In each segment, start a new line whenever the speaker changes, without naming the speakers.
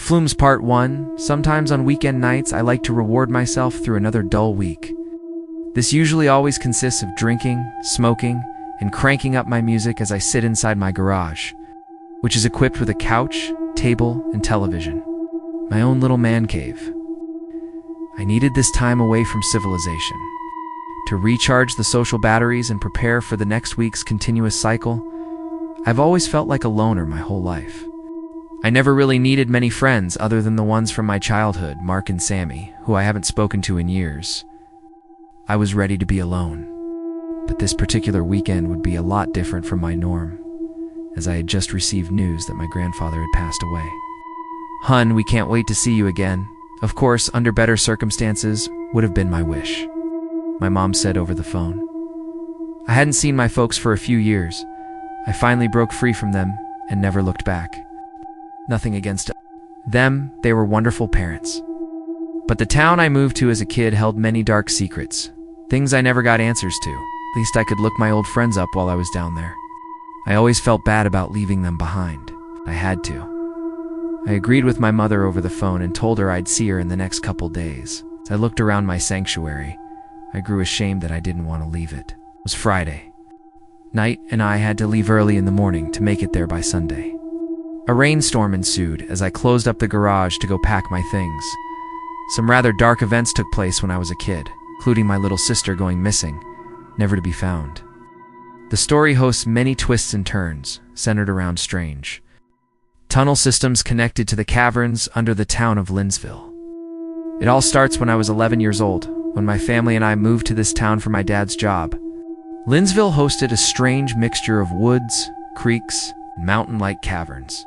Flumes Part 1. Sometimes on weekend nights, I like to reward myself through another dull week. This usually always consists of drinking, smoking, and cranking up my music as I sit inside my garage, which is equipped with a couch, table, and television. My own little man cave. I needed this time away from civilization to recharge the social batteries and prepare for the next week's continuous cycle. I've always felt like a loner my whole life. I never really needed many friends other than the ones from my childhood, Mark and Sammy, who I haven't spoken to in years. I was ready to be alone. But this particular weekend would be a lot different from my norm, as I had just received news that my grandfather had passed away. "Hun, we can't wait to see you again. Of course, under better circumstances, would have been my wish," my mom said over the phone. I hadn't seen my folks for a few years. I finally broke free from them and never looked back. Nothing against them, they were wonderful parents. But the town I moved to as a kid held many dark secrets, things I never got answers to. At least I could look my old friends up while I was down there. I always felt bad about leaving them behind. I had to. I agreed with my mother over the phone and told her I'd see her in the next couple days. As I looked around my sanctuary, I grew ashamed that I didn't want to leave it. It was Friday night, and I had to leave early in the morning to make it there by Sunday. A rainstorm ensued as I closed up the garage to go pack my things. Some rather dark events took place when I was a kid, including my little sister going missing, never to be found. The story hosts many twists and turns, centered around strange tunnel systems connected to the caverns under the town of Linsville. It all starts when I was 11 years old, when my family and I moved to this town for my dad's job. Linsville hosted a strange mixture of woods, creeks, and mountain-like caverns.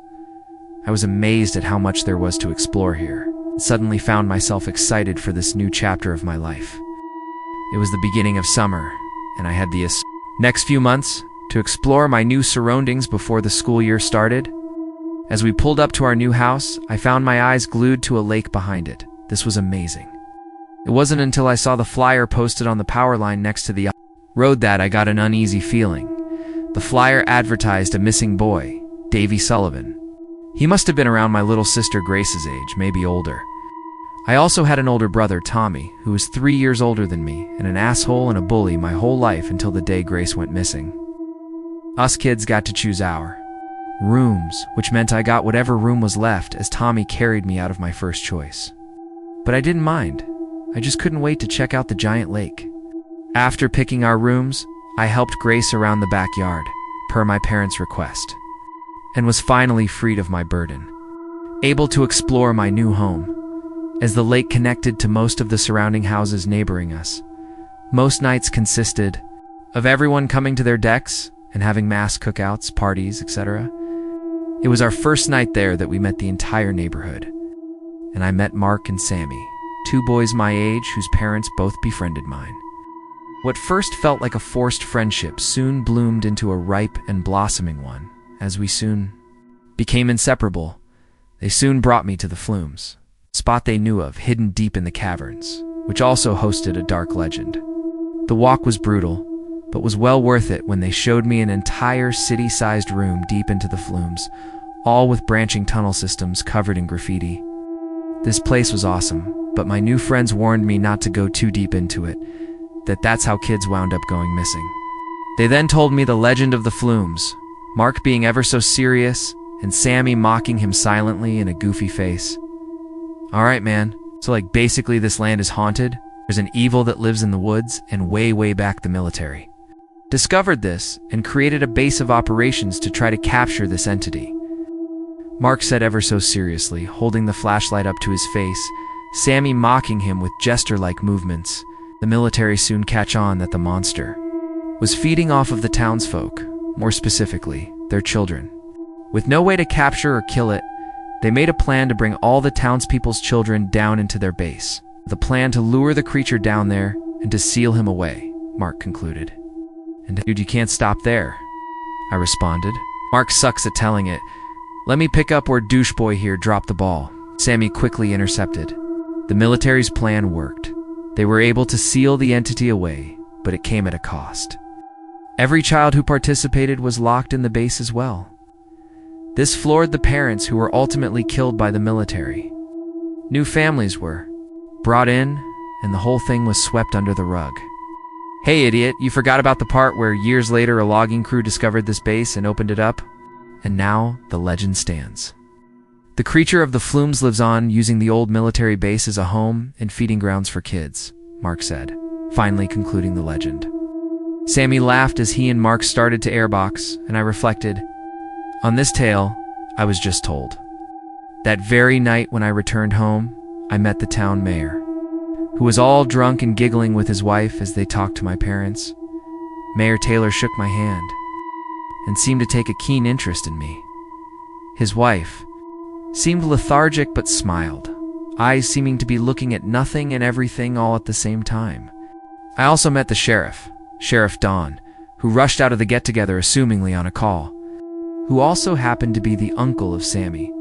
I was amazed at how much there was to explore here, and suddenly found myself excited for this new chapter of my life. It was the beginning of summer, and I had the next few months to explore my new surroundings before the school year started. As we pulled up to our new house, I found my eyes glued to a lake behind it. This was amazing. It wasn't until I saw the flyer posted on the power line next to the road that I got an uneasy feeling. The flyer advertised a missing boy, Davy Sullivan. He must have been around my little sister Grace's age, maybe older. I also had an older brother, Tommy, who was 3 years older than me, and an asshole and a bully my whole life until the day Grace went missing. Us kids got to choose our rooms, which meant I got whatever room was left as Tommy carried me out of my first choice. But I didn't mind. I just couldn't wait to check out the giant lake. After picking our rooms, I helped Grace around the backyard, per my parents' request, and was finally freed of my burden, able to explore my new home. As the lake connected to most of the surrounding houses neighboring us, most nights consisted of everyone coming to their decks and having mass cookouts, parties, etc. It was our first night there that we met the entire neighborhood, and I met Mark and Sammy, 2 boys my age whose parents both befriended mine. What first felt like a forced friendship soon bloomed into a ripe and blossoming one. As we soon became inseparable, they soon brought me to the Flumes, a spot they knew of hidden deep in the caverns, which also hosted a dark legend. The walk was brutal, but was well worth it when they showed me an entire city-sized room deep into the Flumes, all with branching tunnel systems covered in graffiti. This place was awesome, but my new friends warned me not to go too deep into it, that's how kids wound up going missing. They then told me the legend of the Flumes, Mark being ever so serious, and Sammy mocking him silently in a goofy face. Alright man, so basically this land is haunted, there's an evil that lives in the woods, and way back the military discovered this and created a base of operations to try to capture this entity. Mark said ever so seriously, holding the flashlight up to his face, Sammy mocking him with jester-like movements. The military soon catch on that the monster was feeding off of the townsfolk, more specifically, their children. With no way to capture or kill it, they made a plan to bring all the townspeople's children down into their base. The plan to lure the creature down there and to seal him away, Mark concluded. And dude, you can't stop there, I responded. Mark sucks at telling it. Let me pick up where doucheboy here dropped the ball. Sammy quickly intercepted. The military's plan worked. They were able to seal the entity away, but it came at a cost. Every child who participated was locked in the base as well. This floored the parents who were ultimately killed by the military. New families were brought in, and the whole thing was swept under the rug. Hey idiot, you forgot about the part where years later a logging crew discovered this base and opened it up? And now the legend stands. The creature of the Flumes lives on, using the old military base as a home and feeding grounds for kids, Mark said, finally concluding the legend. Sammy laughed as he and Mark started to airbox, and I reflected, on this tale, I was just told. That very night when I returned home, I met the town mayor, who was all drunk and giggling with his wife as they talked to my parents. Mayor Taylor shook my hand and seemed to take a keen interest in me. His wife seemed lethargic but smiled, eyes seeming to be looking at nothing and everything all at the same time. I also met the sheriff, Sheriff Don, who rushed out of the get-together assumingly on a call, who also happened to be the uncle of Sammy.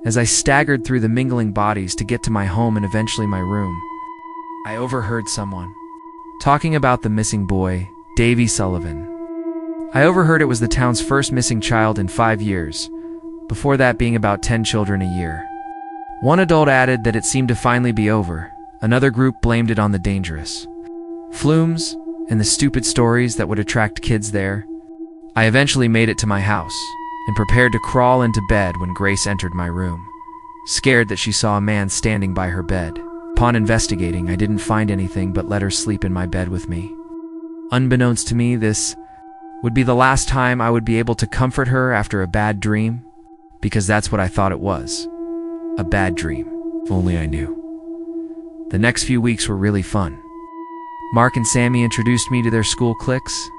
As I staggered through the mingling bodies to get to my home and eventually my room, I overheard someone talking about the missing boy, Davy Sullivan. I overheard it was the town's first missing child in 5 years, before that being about 10 children a year. One adult added that it seemed to finally be over. Another group blamed it on the dangerous Flumes and the stupid stories that would attract kids there. I eventually made it to my house and prepared to crawl into bed when Grace entered my room, scared that she saw a man standing by her bed. Upon investigating, I didn't find anything but let her sleep in my bed with me. Unbeknownst to me, this would be the last time I would be able to comfort her after a bad dream, because that's what I thought it was. A bad dream. If only I knew. The next few weeks were really fun. Mark and Sammy introduced me to their school cliques,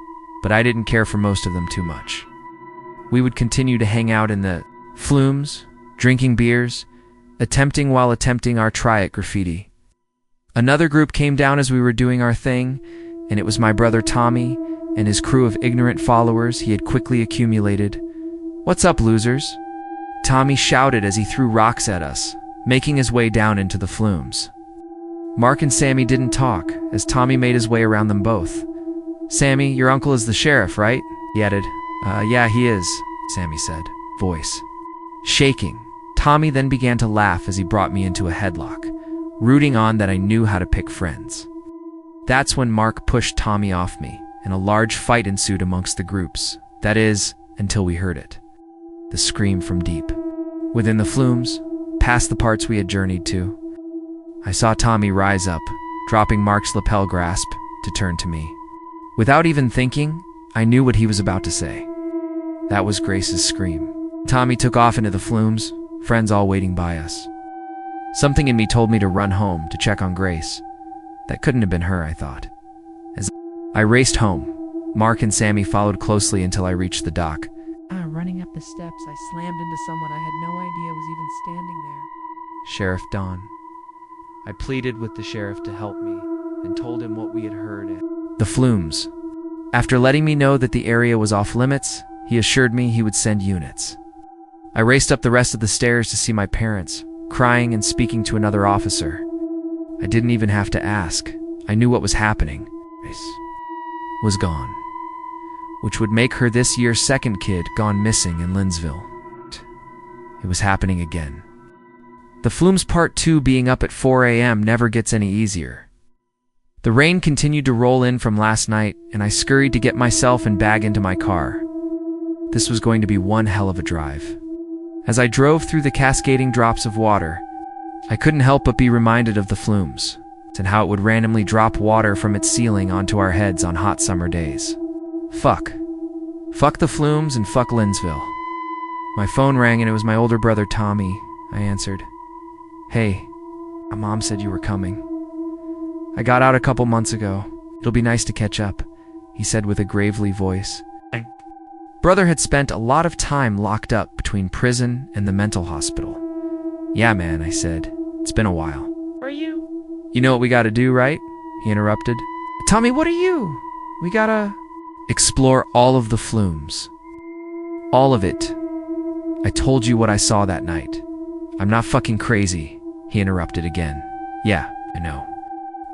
but I didn't care for most of them too much. We would continue to hang out in the Flumes, drinking beers, attempting our try at graffiti. Another group came down as we were doing our thing, and it was my brother Tommy and his crew of ignorant followers he had quickly accumulated. "What's up, losers?" Tommy shouted as he threw rocks at us, making his way down into the Flumes. Mark and Sammy didn't talk, as Tommy made his way around them both. "Sammy, your uncle is the sheriff, right?" he added. Yeah, he is," Sammy said, voice shaking. Tommy then began to laugh as he brought me into a headlock, rooting on that I knew how to pick friends. That's when Mark pushed Tommy off me, and a large fight ensued amongst the groups. That is, until we heard it. The scream from deep within the Flumes, past the parts we had journeyed to. I saw Tommy rise up, dropping Mark's lapel grasp to turn to me. Without even thinking, I knew what he was about to say. That was Grace's scream. Tommy took off into the Flumes, friends all waiting by us. Something in me told me to run home to check on Grace. That couldn't have been her, I thought. As I raced home, Mark and Sammy followed closely until I reached the dock.
Running up the steps, I slammed into someone I had no idea was even standing there.
Sheriff Don. I pleaded with the sheriff to help me and told him what we had heard at the Flumes. After letting me know that the area was off limits, he assured me he would send units. I raced up the rest of the stairs to see my parents, crying and speaking to another officer. I didn't even have to ask. I knew what was happening. Grace was gone, which would make her this year's second kid gone missing in Linsville. It was happening again. The Flumes Part 2 being up at 4 a.m. never gets any easier. The rain continued to roll in from last night, and I scurried to get myself and bag into my car. This was going to be one hell of a drive. As I drove through the cascading drops of water, I couldn't help but be reminded of the Flumes, and how it would randomly drop water from its ceiling onto our heads on hot summer days. Fuck. Fuck the Flumes and fuck Linsville. My phone rang and it was my older brother Tommy. I answered. "Hey, my mom said you were coming. I got out a couple months ago. It'll be nice to catch up," he said with a gravely voice. Brother had spent a lot of time locked up between prison and the mental hospital. "Yeah, man," I said. "It's been a while."
Are you?
"You know what we gotta do, right?" he interrupted. "Tommy, what are you? We gotta explore all of the Flumes. All of it. I told you what I saw that night." "I'm not fucking crazy," he interrupted again. "Yeah, I know."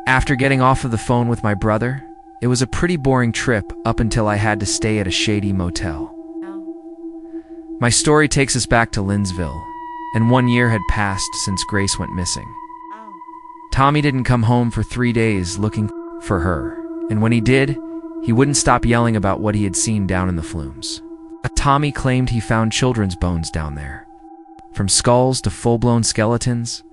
After getting off of the phone with my brother, it was a pretty boring trip up until I had to stay at a shady motel. My story takes us back to Linsville, and 1 year had passed since Grace went missing. Tommy didn't come home for 3 days looking for her, and when he did, he wouldn't stop yelling about what he had seen down in the Flumes. Tommy claimed he found children's bones down there, from skulls to full-blown skeletons.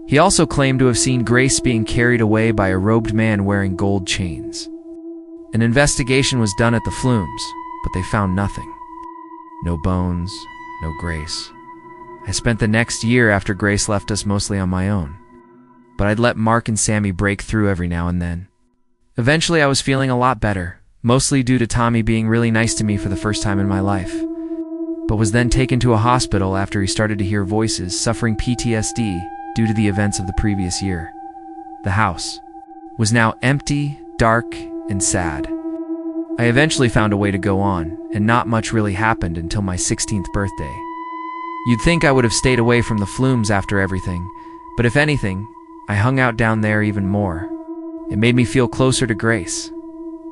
He also claimed to have seen Grace being carried away by a robed man wearing gold chains. An investigation was done at the Flumes, but they found nothing. No bones, no Grace. I spent the next year after Grace left us mostly on my own, but I'd let Mark and Sammy break through every now and then. Eventually I was feeling a lot better, mostly due to Tommy being really nice to me for the first time in my life, but was then taken to a hospital after he started to hear voices, suffering PTSD due to the events of the previous year. The house was now empty, dark, and sad. I eventually found a way to go on, and not much really happened until my 16th birthday. You'd think I would have stayed away from the Flumes after everything, but if anything, I hung out down there even more. It made me feel closer to Grace.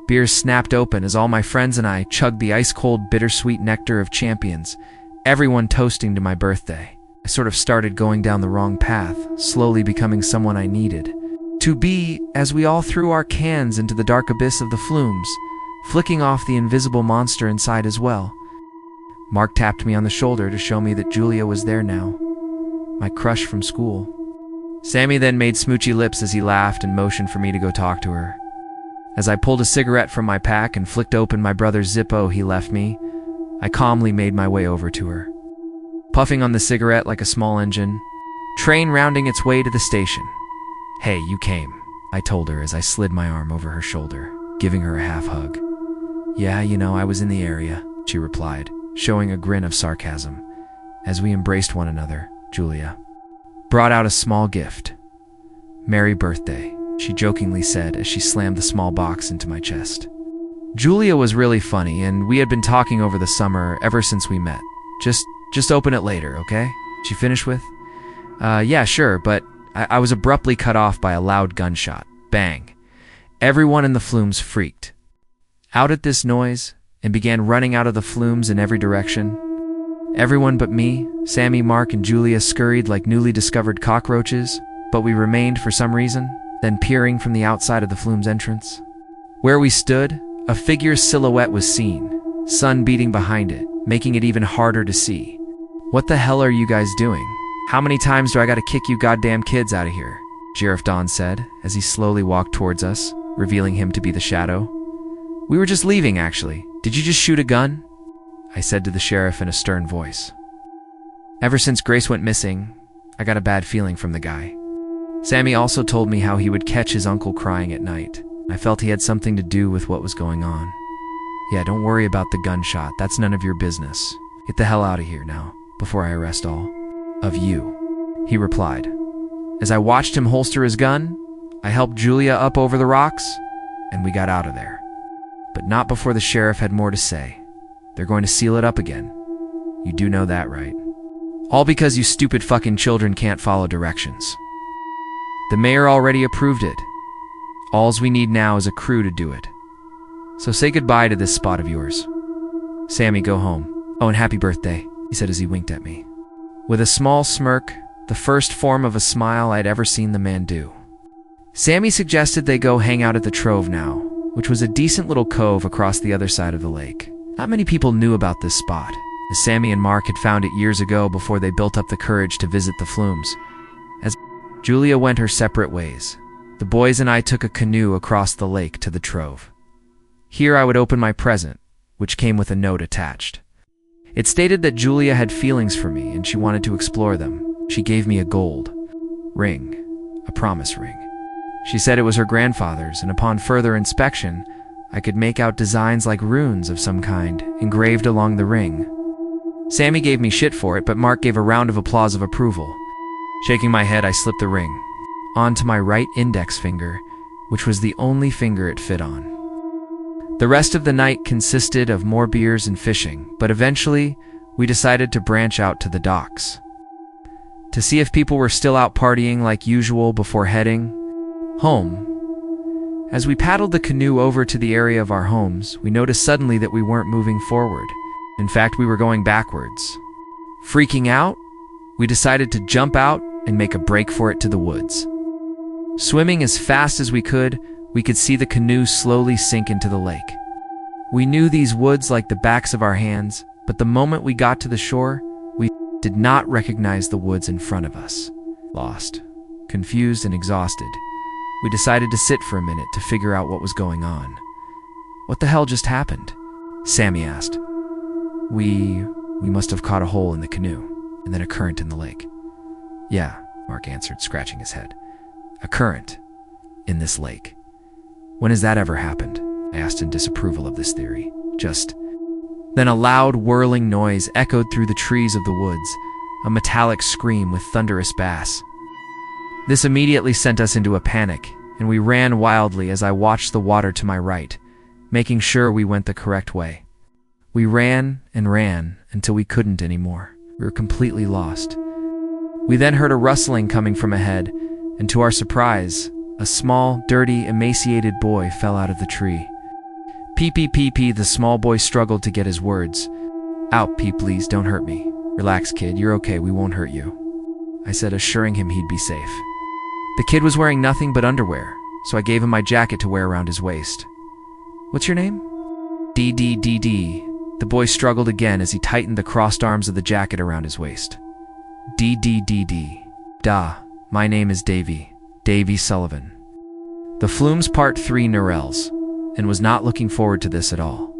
Beers snapped open as all my friends and I chugged the ice-cold, bittersweet nectar of champions, everyone toasting to my birthday. I sort of started going down the wrong path, slowly becoming someone I needed to be, as we all threw our cans into the dark abyss of the Flumes, flicking off the invisible monster inside as well. Mark tapped me on the shoulder to show me that Julia was there now, my crush from school. Sammy then made smoochy lips as he laughed and motioned for me to go talk to her. As I pulled a cigarette from my pack and flicked open my brother's Zippo he left me, I calmly made my way over to her. Puffing on the cigarette like a small engine, train rounding its way to the station. "Hey, you came," I told her as I slid my arm over her shoulder, giving her a half hug. "Yeah, I was in the area," she replied, showing a grin of sarcasm. As we embraced one another, Julia brought out a small gift. "Merry birthday," she jokingly said as she slammed the small box into my chest. Julia was really funny, and we had been talking over the summer ever since we met. Just open it later, okay?" she finished with. Yeah, sure, but I was abruptly cut off by a loud gunshot. Bang. Everyone in the Flumes freaked out at this noise and began running out of the Flumes in every direction. Everyone but me, Sammy, Mark, and Julia scurried like newly discovered cockroaches, but we remained for some reason, then peering from the outside of the Flumes entrance. Where we stood, a figure's silhouette was seen, sun beating behind it, making it even harder to see. "What the hell are you guys doing? How many times do I gotta kick you goddamn kids out of here?" Sheriff Don said, as he slowly walked towards us, revealing him to be the Shadow. "We were just leaving, actually. Did you just shoot a gun?" I said to the sheriff in a stern voice. Ever since Grace went missing, I got a bad feeling from the guy. Sammy also told me how he would catch his uncle crying at night. I felt he had something to do with what was going on. "Yeah, don't worry about the gunshot. That's none of your business. Get the hell out of here now, before I arrest all of you," he replied. As I watched him holster his gun, I helped Julia up over the rocks, and we got out of there. But not before the sheriff had more to say. "They're going to seal it up again. You do know that, right? All because you stupid fucking children can't follow directions. The mayor already approved it. Alls we need now is a crew to do it. So say goodbye to this spot of yours. Sammy, go home. Oh, and happy birthday," he said as he winked at me. With a small smirk, the first form of a smile I'd ever seen the man do. Sammy suggested they go hang out at the Trove now, which was a decent little cove across the other side of the lake. Not many people knew about this spot, as Sammy and Mark had found it years ago before they built up the courage to visit the Flumes. As Julia went her separate ways, the boys and I took a canoe across the lake to the Trove. Here I would open my present, which came with a note attached. It stated that Julia had feelings for me and she wanted to explore them. She gave me a gold ring, a promise ring. She said it was her grandfather's, and upon further inspection, I could make out designs like runes of some kind engraved along the ring. Sammy gave me shit for it, but Mark gave a round of applause of approval. Shaking my head, I slipped the ring onto my right index finger, which was the only finger it fit on. The rest of the night consisted of more beers and fishing, but eventually we decided to branch out to the docks to see if people were still out partying like usual before heading home. As we paddled the canoe over to the area of our homes, we noticed suddenly that we weren't moving forward. In fact, we were going backwards. Freaking out, we decided to jump out and make a break for it to the woods. Swimming as fast as we could see the canoe slowly sink into the lake. We knew these woods like the backs of our hands, but the moment we got to the shore, we did not recognize the woods in front of us. Lost, confused, and exhausted, we decided to sit for a minute to figure out what was going on. "What the hell just happened?" Sammy asked. We must have caught a hole in the canoe, and then a current in the lake." "Yeah," Mark answered, scratching his head. "A current in this lake. When has that ever happened?" I asked in disapproval of this theory. "Just..." Then a loud whirling noise echoed through the trees of the woods, a metallic scream with thunderous bass. This immediately sent us into a panic, and we ran wildly as I watched the water to my right, making sure we went the correct way. We ran and ran until we couldn't anymore. We were completely lost. We then heard a rustling coming from ahead, and to our surprise, a small, dirty, emaciated boy fell out of the tree. "Pee, pee, pee, pee," the small boy struggled to get his words. "Out, pee, please, don't hurt me." "Relax, kid, you're okay, we won't hurt you," I said, assuring him he'd be safe. The kid was wearing nothing but underwear, so I gave him my jacket to wear around his waist. "What's your name?" D. The boy struggled again as he tightened the crossed arms of the jacket around his waist. D. "Da, my name is Davy Sullivan." The Flumes Part 3 Narrels, and was not looking forward to this at all.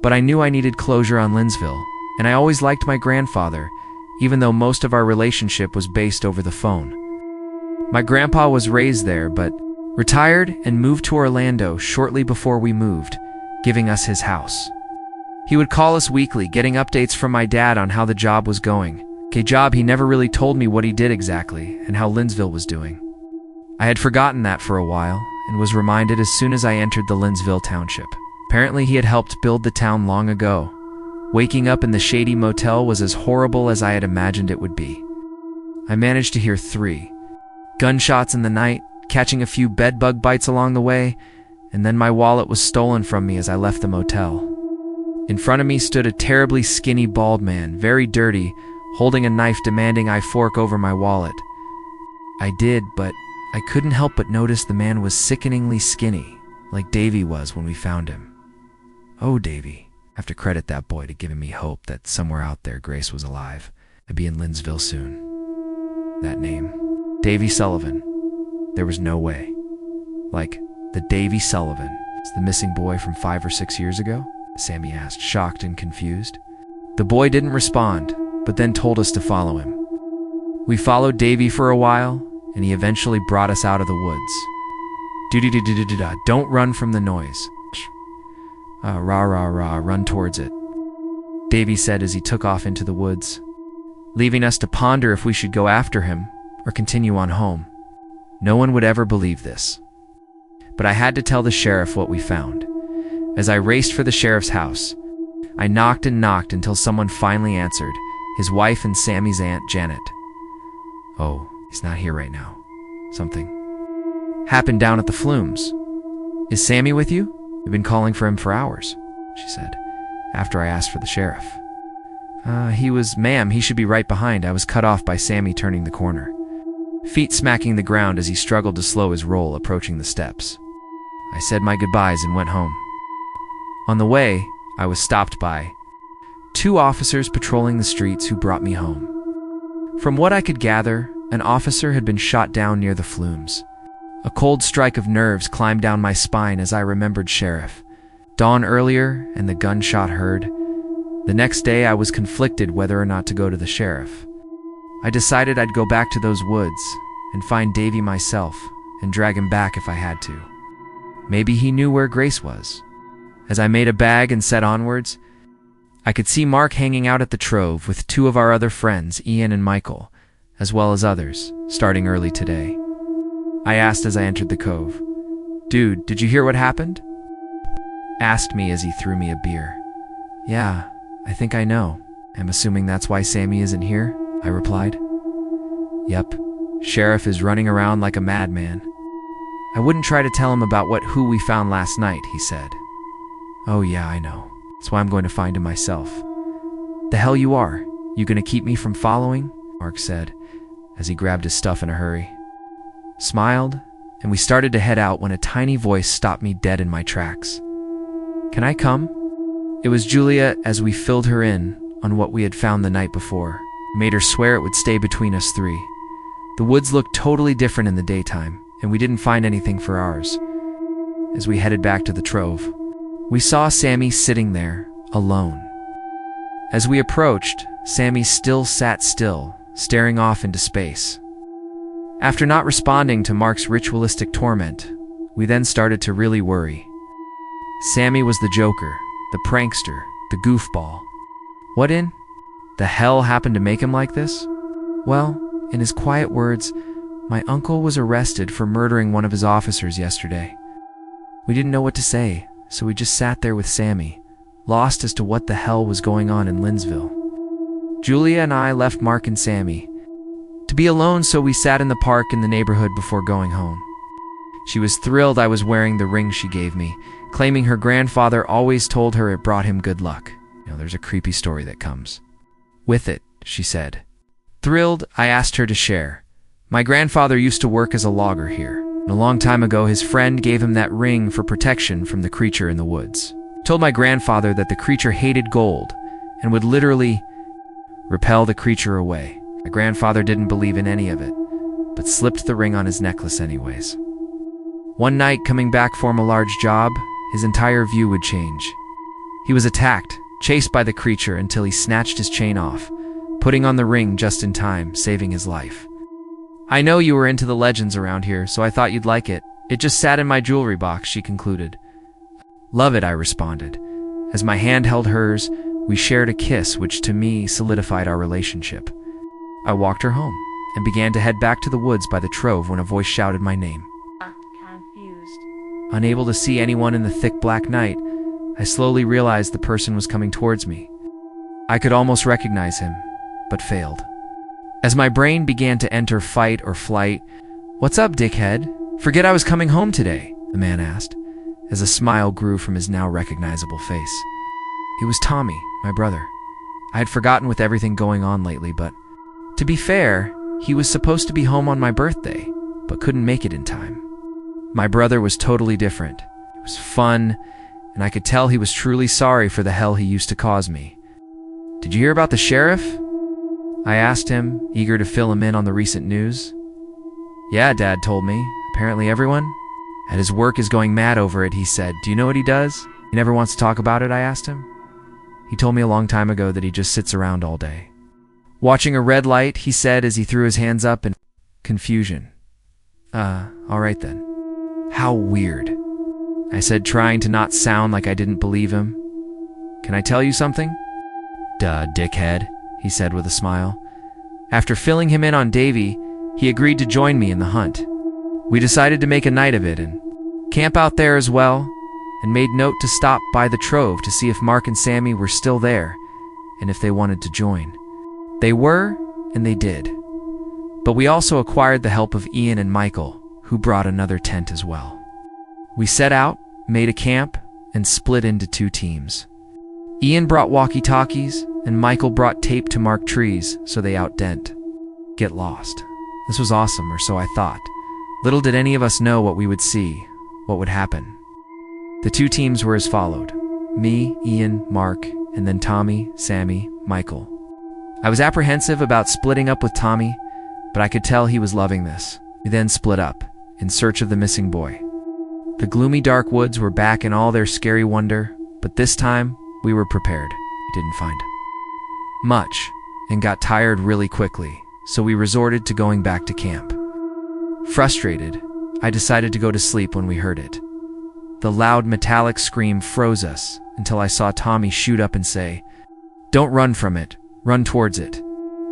But I knew I needed closure on Linsville, and I always liked my grandfather, even though most of our relationship was based over the phone. My grandpa was raised there, but retired and moved to Orlando shortly before we moved, giving us his house. He would call us weekly, getting updates from my dad on how the job was going. He never really told me what he did exactly and how Linsville was doing. I had forgotten that for a while and was reminded as soon as I entered the Linsville township. Apparently he had helped build the town long ago. Waking up in the shady motel was as horrible as I had imagined it would be. I managed to hear 3 gunshots in the night, catching a few bedbug bites along the way, and then my wallet was stolen from me as I left the motel. In front of me stood a terribly skinny bald man, very dirty, holding a knife demanding I fork over my wallet. I did, but I couldn't help but notice the man was sickeningly skinny, like Davy was when we found him. Oh, Davy. I have to credit that boy to giving me hope that somewhere out there Grace was alive. I'd be in Linsville soon. That name. Davy Sullivan. There was no way. Like, the Davy Sullivan is the missing boy from 5 or 6 years ago? Sammy asked, shocked and confused. The boy didn't respond, but then told us to follow him. We followed Davy for a while, and he eventually brought us out of the woods. Don't run from the noise. Run towards it, Davy said as he took off into the woods, leaving us to ponder if we should go after him or continue on home. No one would ever believe this. But I had to tell the sheriff what we found. As I raced for the sheriff's house, I knocked and knocked until someone finally answered, his wife and Sammy's aunt, Janet. "Oh, he's not here right now. Something happened down at the Flumes. Is Sammy with you? We've been calling for him for hours," she said, after I asked for the sheriff. Ma'am, he should be right behind. I was cut off by Sammy turning the corner, feet smacking the ground as he struggled to slow his roll approaching the steps. I said my goodbyes and went home. On the way, I was stopped by 2 officers patrolling the streets who brought me home. From what I could gather, an officer had been shot down near the Flumes. A cold strike of nerves climbed down my spine as I remembered Sheriff. Dawn earlier and the gunshot heard. The next day I was conflicted whether or not to go to the sheriff. I decided I'd go back to those woods and find Davy myself and drag him back if I had to. Maybe he knew where Grace was. As I made a bag and set onwards, I could see Mark hanging out at the Trove with 2 of our other friends, Ian and Michael, as well as others, starting early today. I asked as I entered the cove, "Dude, did you hear what happened?" Asked me as he threw me a beer. "Yeah, I think I know. I'm assuming that's why Sammy isn't here," I replied. "Yep, Sheriff is running around like a madman. I wouldn't try to tell him about who we found last night," he said. "Oh yeah, I know. That's why I'm going to find him myself." "The hell you are? You gonna keep me from following?" Mark said, as he grabbed his stuff in a hurry. Smiled, and we started to head out when a tiny voice stopped me dead in my tracks. "Can I come?" It was Julia as we filled her in on what we had found the night before. We made her swear it would stay between us three. The woods looked totally different in the daytime, and we didn't find anything for ours. As we headed back to the trove, we saw Sammy sitting there, alone. As we approached, Sammy still sat still, staring off into space. After not responding to Mark's ritualistic torment, we then started to really worry. Sammy was the joker, the prankster, the goofball. What in the hell happened to make him like this? Well, in his quiet words, my uncle was arrested for murdering one of his officers yesterday. We didn't know what to say, so we just sat there with Sammy, lost as to what the hell was going on in Linsville. Julia and I left Mark and Sammy to be alone, so we sat in the park in the neighborhood before going home. She was thrilled I was wearing the ring she gave me, claiming her grandfather always told her it brought him good luck. There's a creepy story that comes with it, she said. Thrilled, I asked her to share. My grandfather used to work as a logger here, and a long time ago his friend gave him that ring for protection from the creature in the woods. Told my grandfather that the creature hated gold and would literally repel the creature away. My grandfather didn't believe in any of it, but slipped the ring on his necklace anyways. One night, coming back from a large job, his entire view would change. He was attacked, chased by the creature until he snatched his chain off, putting on the ring just in time, saving his life. "I know you were into the legends around here, so I thought you'd like it. It just sat in my jewelry box," she concluded. "Love it," I responded. As my hand held hers, we shared a kiss which to me solidified our relationship. I walked her home and began to head back to the woods by the trove when a voice shouted my name.
Confused.
Unable to see anyone in the thick black night, I slowly realized the person was coming towards me. I could almost recognize him, but failed. As my brain began to enter fight or flight, "What's up, dickhead? Forget I was coming home today," the man asked, as a smile grew from his now recognizable face. It was Tommy, my brother. I had forgotten with everything going on lately, but to be fair, he was supposed to be home on my birthday, but couldn't make it in time. My brother was totally different. It was fun, and I could tell he was truly sorry for the hell he used to cause me. "Did you hear about the sheriff?" I asked him, eager to fill him in on the recent news. "Yeah, Dad told me. Apparently everyone at his work is going mad over it," he said. "Do you know what he does? He never wants to talk about it," I asked him. He told me a long time ago that he just sits around all day. "Watching a red light," he said as he threw his hands up in confusion. All right then. How weird," I said, trying to not sound like I didn't believe him. "Can I tell you something?" "Duh, dickhead," he said with a smile. After filling him in on Davy, he agreed to join me in the hunt. We decided to make a night of it and camp out there as well, and made note to stop by the trove to see if Mark and Sammy were still there and if they wanted to join. They were, and they did. But we also acquired the help of Ian and Michael, who brought another tent as well. We set out, made a camp, and split into two teams. Ian brought walkie-talkies, and Michael brought tape to mark trees so they get lost. This was awesome, or so I thought. Little did any of us know what we would see, what would happen. The two teams were as followed: me, Ian, Mark, and then Tommy, Sammy, Michael. I was apprehensive about splitting up with Tommy, but I could tell he was loving this. We then split up, in search of the missing boy. The gloomy dark woods were back in all their scary wonder, but this time, we were prepared. We didn't find much, and got tired really quickly, so we resorted to going back to camp. Frustrated, I decided to go to sleep when we heard it. The loud metallic scream froze us until I saw Tommy shoot up and say, "Don't run from it, run towards it."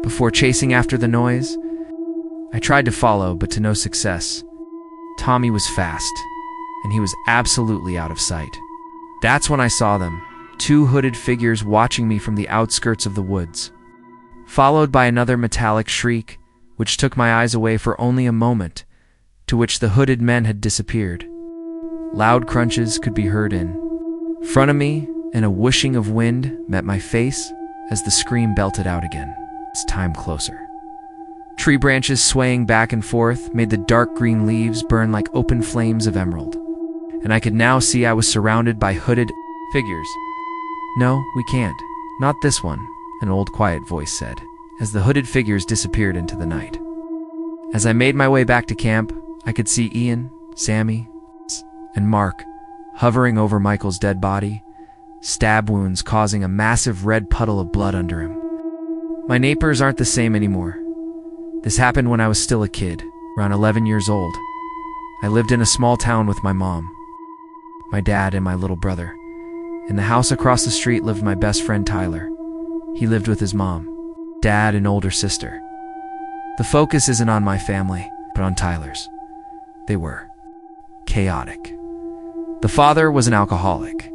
Before chasing after the noise, I tried to follow, but to no success. Tommy was fast, and he was absolutely out of sight. That's when I saw them, two hooded figures watching me from the outskirts of the woods, followed by another metallic shriek, which took my eyes away for only a moment, to which the hooded men had disappeared. Loud crunches could be heard in front of me, and a whooshing of wind met my face as the scream belted out again, its time closer. Tree branches swaying back and forth made the dark green leaves burn like open flames of emerald, and I could now see I was surrounded by hooded figures. "No, we can't. Not this one," an old quiet voice said, as the hooded figures disappeared into the night. As I made my way back to camp, I could see Ian, Sammy, and Mark hovering over Michael's dead body, stab wounds causing a massive red puddle of blood under him. My neighbors aren't the same anymore. This happened when I was still a kid, around 11 years old. I lived in a small town with my mom, my dad, and my little brother. In the house across the street lived my best friend Tyler. He lived with his mom, dad, and older sister. The focus isn't on my family, but on Tyler's. They were chaotic. The father was an alcoholic,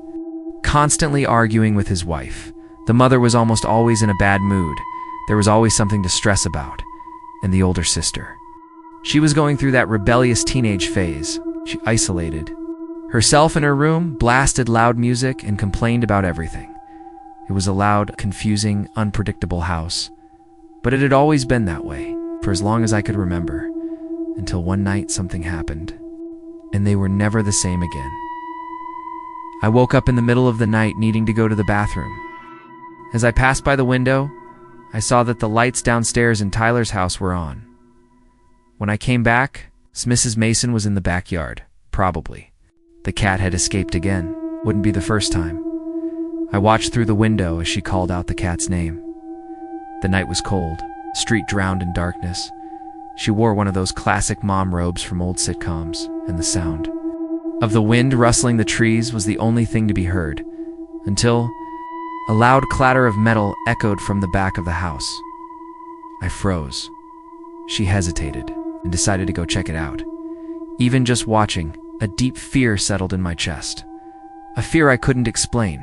constantly arguing with his wife. The mother was almost always in a bad mood. There was always something to stress about. And the older sister. She was going through that rebellious teenage phase. She isolated herself in her room, blasted loud music, and complained about everything. It was a loud, confusing, unpredictable house. But it had always been that way, for as long as I could remember, until one night something happened, and they were never the same again. I woke up in the middle of the night needing to go to the bathroom. As I passed by the window, I saw that the lights downstairs in Tyler's house were on. When I came back, Mrs. Mason was in the backyard, probably. The cat had escaped again. Wouldn't be the first time. I watched through the window as she called out the cat's name. The night was cold, the street drowned in darkness. She wore one of those classic mom robes from old sitcoms, and the sound of the wind rustling the trees was the only thing to be heard, until a loud clatter of metal echoed from the back of the house. I froze. She hesitated and decided to go check it out. Even just watching, a deep fear settled in my chest. A fear I couldn't explain.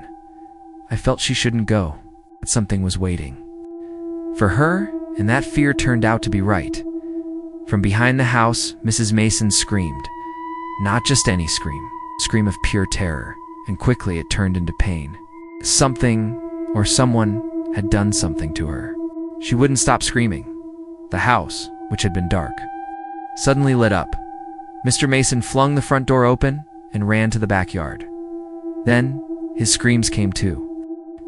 I felt she shouldn't go, but something was waiting for her, and that fear turned out to be right. From behind the house, Mrs. Mason screamed. Not just any scream of pure terror, and quickly it turned into pain. Something or someone had done something to her. She wouldn't stop screaming. The house, which had been dark, suddenly lit up. Mr. Mason flung the front door open and ran to the backyard. Then, his screams came too.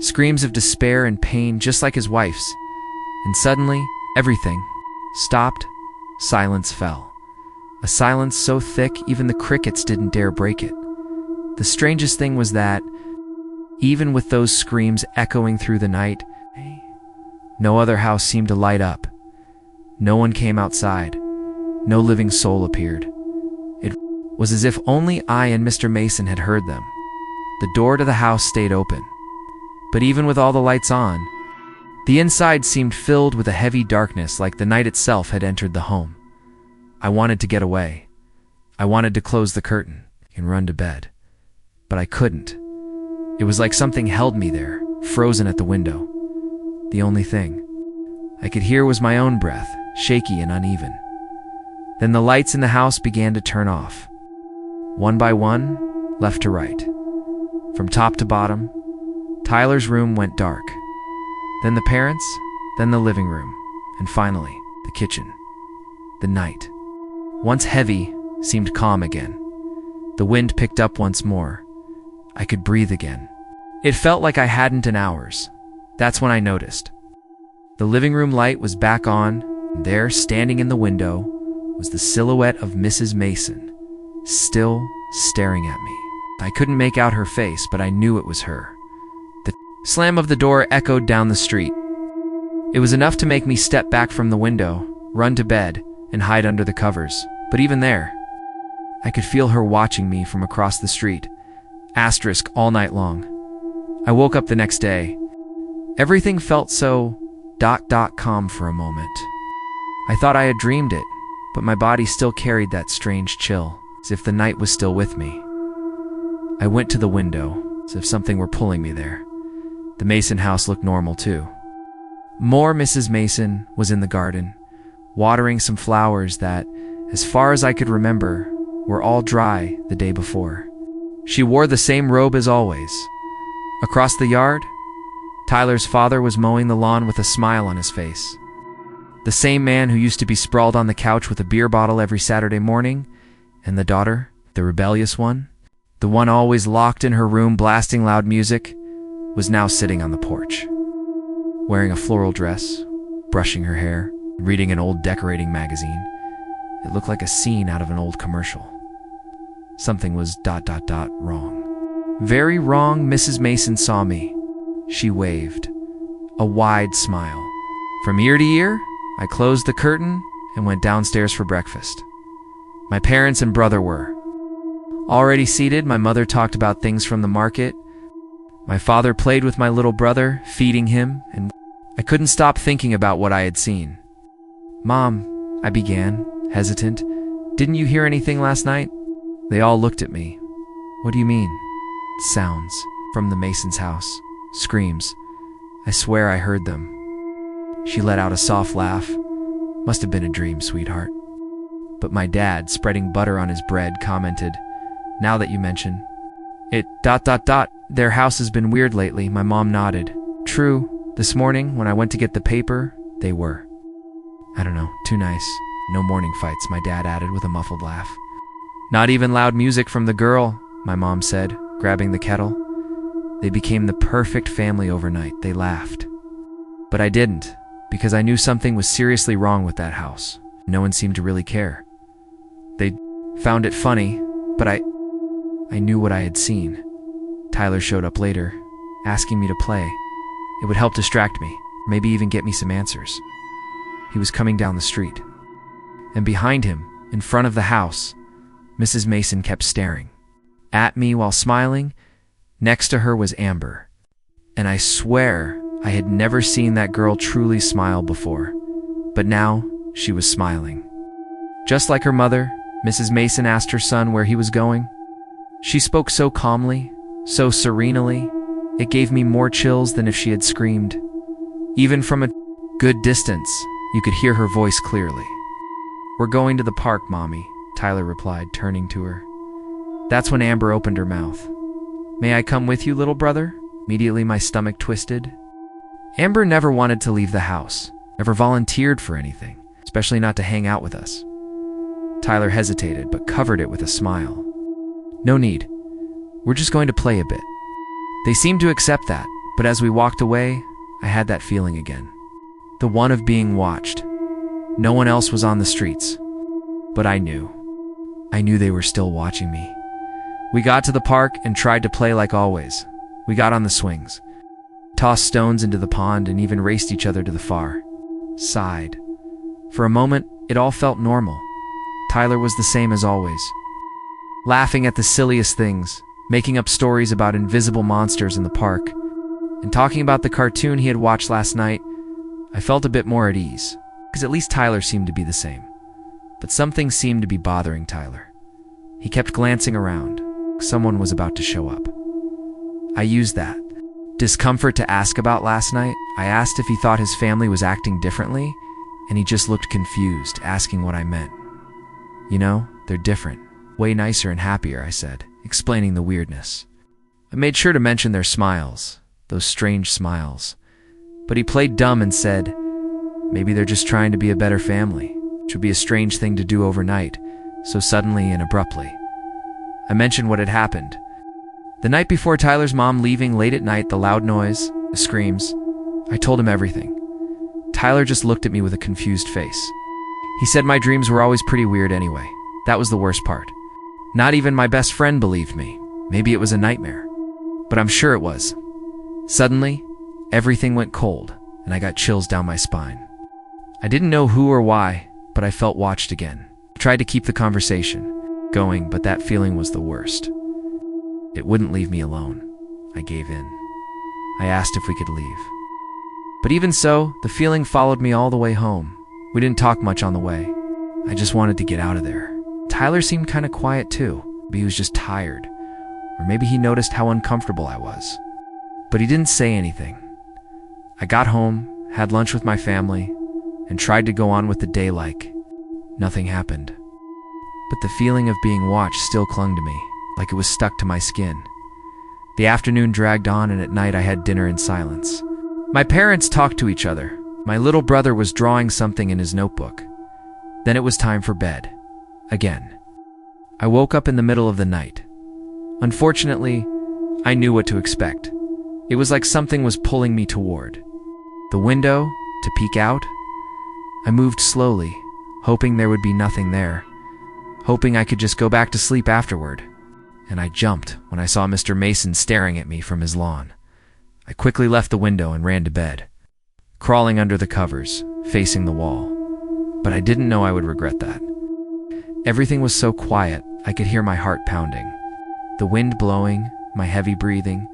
Screams of despair and pain just like his wife's. And suddenly, everything stopped. Silence fell. A silence so thick even the crickets didn't dare break it. The strangest thing was that, even with those screams echoing through the night, no other house seemed to light up. No one came outside. No living soul appeared. It was as if only I and Mr. Mason had heard them. The door to the house stayed open. But even with all the lights on, the inside seemed filled with a heavy darkness like the night itself had entered the home. I wanted to get away. I wanted to close the curtain and run to bed. But I couldn't. It was like something held me there, frozen at the window. The only thing I could hear was my own breath, shaky and uneven. Then the lights in the house began to turn off. One by one, left to right. From top to bottom, Tyler's room went dark. Then the parents', then the living room, and finally, the kitchen. The night, once heavy, seemed calm again. The wind picked up once more. I could breathe again. It felt like I hadn't in hours. That's when I noticed. The living room light was back on, and there, standing in the window, was the silhouette of Mrs. Mason, still staring at me. I couldn't make out her face, but I knew it was her. The slam of the door echoed down the street. It was enough to make me step back from the window, run to bed, and hide under the covers. But even there, I could feel her watching me from across the street. Asterisk all night long. I woke up the next day. Everything felt so ... calm for a moment. I thought I had dreamed it, but my body still carried that strange chill, as if the night was still with me. I went to the window, as if something were pulling me there. The Mason house looked normal too. More Mrs. Mason was in the garden, watering some flowers that, as far as I could remember, were all dry the day before. She wore the same robe as always, Across the yard, Tyler's father was mowing the lawn with a smile on his face. The same man who used to be sprawled on the couch with a beer bottle every Saturday morning, and the daughter, the rebellious one, the one always locked in her room blasting loud music, was now sitting on the porch, wearing a floral dress, brushing her hair, reading an old decorating magazine. It looked like a scene out of an old commercial. Something was ... wrong. Very wrong. Mrs. Mason saw me. She waved, a wide smile. From ear to ear, I closed the curtain and went downstairs for breakfast. My parents and brother were already seated. My mother talked about things from the market. My father played with my little brother, feeding him, and I couldn't stop thinking about what I had seen. "Mom," I began, hesitant, "didn't you hear anything last night?" They all looked at me. "What do you mean?" "Sounds from the Mason's house. Screams. I swear I heard them." She let out a soft laugh. "Must have been a dream, sweetheart." But my dad, spreading butter on his bread, commented, "Now that you mention it, ... their house has been weird lately." My mom nodded. "True, this morning when I went to get the paper, they were, I don't know, too nice. No morning fights," my dad added with a muffled laugh. "Not even loud music from the girl," my mom said, grabbing the kettle. "They became the perfect family overnight." They laughed. But I didn't, because I knew something was seriously wrong with that house. No one seemed to really care. They found it funny, but I knew what I had seen. Tyler showed up later, asking me to play. It would help distract me, maybe even get me some answers. He was coming down the street. And behind him, in front of the house, Mrs. Mason kept staring at me while smiling. Next to her was Amber. And I swear I had never seen that girl truly smile before. But now she was smiling. Just like her mother, Mrs. Mason asked her son where he was going. She spoke so calmly, so serenely, it gave me more chills than if she had screamed. Even from a good distance, you could hear her voice clearly. "We're going to the park, Mommy," Tyler replied, turning to her. That's when Amber opened her mouth. "May I come with you, little brother?" Immediately my stomach twisted. Amber never wanted to leave the house, never volunteered for anything, especially not to hang out with us. Tyler hesitated, but covered it with a smile. "No need. We're just going to play a bit." They seemed to accept that, but as we walked away, I had that feeling again. The one of being watched. No one else was on the streets. But I knew. I knew they were still watching me. We got to the park and tried to play like always. We got on the swings, tossed stones into the pond, and even raced each other to the far side. For a moment, it all felt normal. Tyler was the same as always, laughing at the silliest things, making up stories about invisible monsters in the park, and talking about the cartoon he had watched last night. I felt a bit more at ease, because at least Tyler seemed to be the same. But something seemed to be bothering Tyler. He kept glancing around. Someone was about to show up. I used that discomfort to ask about last night. I asked if he thought his family was acting differently, and he just looked confused, asking what I meant. "You know, they're different. Way nicer and happier," I said, explaining the weirdness. I made sure to mention their smiles, those strange smiles. But he played dumb and said, maybe they're just trying to be a better family, which would be a strange thing to do overnight, so suddenly and abruptly. I mentioned what had happened. The night before Tyler's mom leaving late at night, the loud noise, the screams. I told him everything. Tyler just looked at me with a confused face. He said my dreams were always pretty weird anyway. That was the worst part. Not even my best friend believed me. Maybe it was a nightmare. But I'm sure it was. Suddenly, everything went cold, and I got chills down my spine. I didn't know who or why, but I felt watched again. I tried to keep the conversation going, but that feeling was the worst. It wouldn't leave me alone. I gave in. I asked if we could leave. But even so, the feeling followed me all the way home. We didn't talk much on the way. I just wanted to get out of there. Tyler seemed kind of quiet too. Maybe he was just tired. Or maybe he noticed how uncomfortable I was. But he didn't say anything. I got home, had lunch with my family, and tried to go on with the day like nothing happened. But the feeling of being watched still clung to me, like it was stuck to my skin. The afternoon dragged on, and at night I had dinner in silence. My parents talked to each other. My little brother was drawing something in his notebook. Then it was time for bed. Again. I woke up in the middle of the night. Unfortunately, I knew what to expect. It was like something was pulling me toward the window to peek out. I moved slowly, hoping there would be nothing there, hoping I could just go back to sleep afterward. And I jumped when I saw Mr. Mason staring at me from his lawn. I quickly left the window and ran to bed, crawling under the covers, facing the wall. But I didn't know I would regret that. Everything was so quiet, I could hear my heart pounding, the wind blowing, my heavy breathing,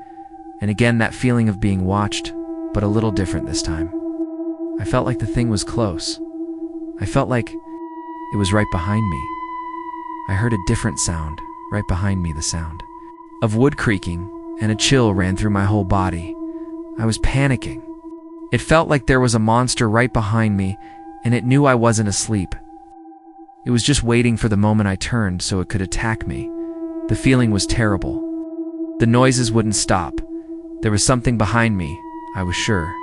and again that feeling of being watched, but a little different this time. I felt like the thing was close. I felt like it was right behind me. I heard a different sound, right behind me, the sound of wood creaking, and a chill ran through my whole body. I was panicking. It felt like there was a monster right behind me, and it knew I wasn't asleep. It was just waiting for the moment I turned so it could attack me. The feeling was terrible. The noises wouldn't stop. There was something behind me, I was sure